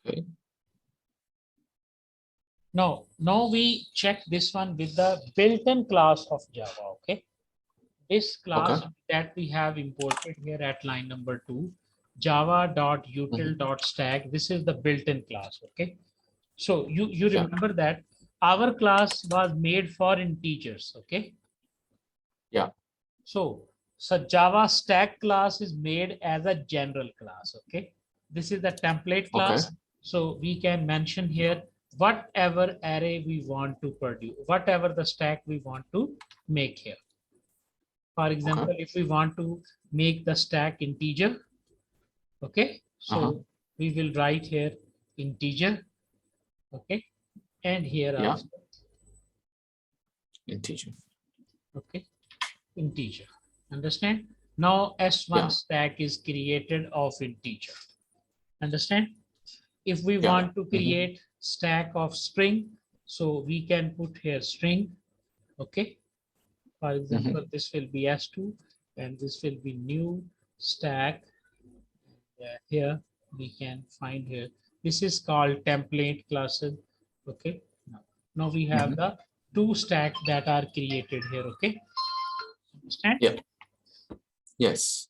Okay. Now we check this one with the built-in class of Java. Okay. This class that we have imported here at line number 2, Java.util.Stack. This is the built-in class. Okay. So you remember that our class was made for integers. Okay. Yeah. So Java stack class is made as a general class. Okay. This is the template class. Okay. So we can mention here whatever array we want to produce, whatever the stack we want to make here. For example, if we want to make the stack integer, okay, so we will write here integer, okay, and here also integer. Okay, integer. Understand? Now S1 stack is created of integer. Understand? If we want to create stack of string, so we can put here string. Okay. For example, this will be S2 and this will be new stack. Here we can find here. This is called template classes. Okay. Now we have the 2 stacks that are created here. Okay. Understand? Yeah. Yes.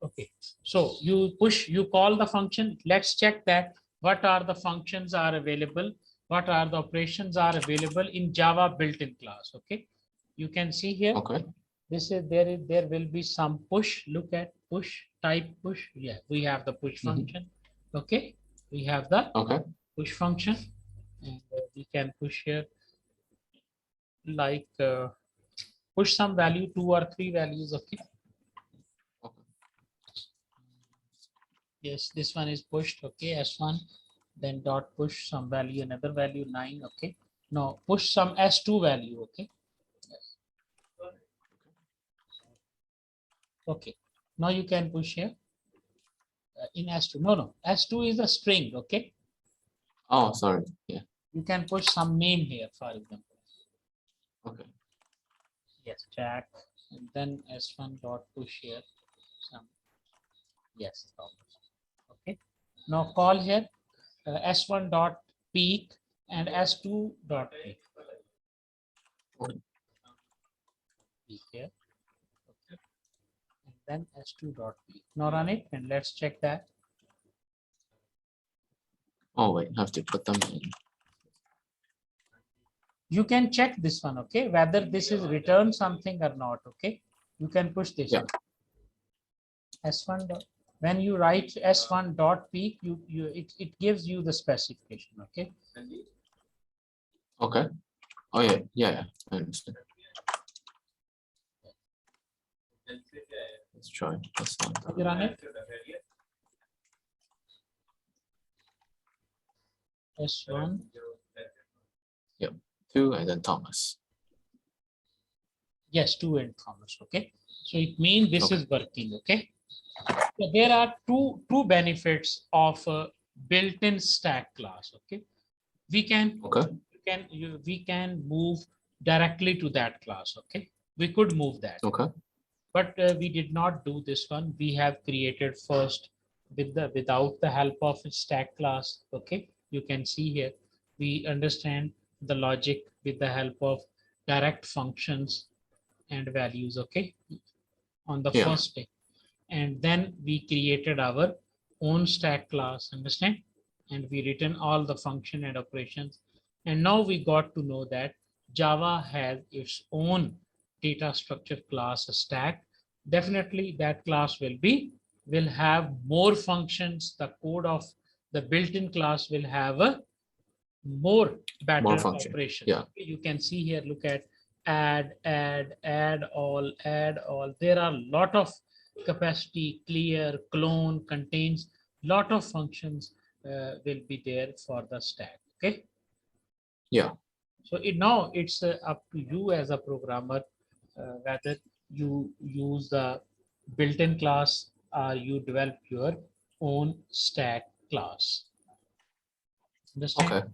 Okay. So you call the function. Let's check that what are the functions are available, what are the operations are available in Java built-in class. Okay. You can see here. Okay. This is there will be some push. Look at push, type push. Yeah, we have the push function. Okay. We have the push function, and we can push here like push some value, 2 or 3 values. Okay. Yes, this one is pushed. Okay, S1, then dot push some value, another value 9. Okay. Now push some S2 value. Okay. Yes. Okay. Now you can push here in S2. No, S2 is a string. Okay. Oh, sorry. Yeah. You can push some name here, for example. Okay. Yes, Jack, and then S1 dot push here. Some. Yes. Okay. Now call here S1 dot peak and S2 dot peak. Peak here. Okay. And then S2 dot peak. Now run it and let's check that. Oh wait, I have to put them in. You can check this one, okay, whether this is return something or not. Okay, you can push this one. S1 dot, when you write S1 dot peak, it gives you the specification. Okay. Okay. Oh yeah, I understand. Let's try. You run it. S1. Yep. 2 and then Thomas. Yes, 2 and Thomas. Okay. So it means this is working. Okay. So there are two benefits of a built-in stack class. Okay. We can move directly to that class. Okay. We could move that. Okay. But we did not do this one. We have created first without the help of a stack class. Okay. You can see here, we understand the logic with the help of direct functions and values. Okay. On the first day. And then we created our own stack class, understand? And we written all the function and operations. And now we got to know that Java has its own data structure class, a stack. Definitely that class will have more functions. The code of the built-in class will have a more better operation. Yeah. You can see here, look at add all. There are a lot of capacity, clear, clone, contains, lot of functions will be there for the stack. Okay. Yeah. So now it's up to you as a programmer whether you use the built-in class or you develop your own stack class. Understand? Okay.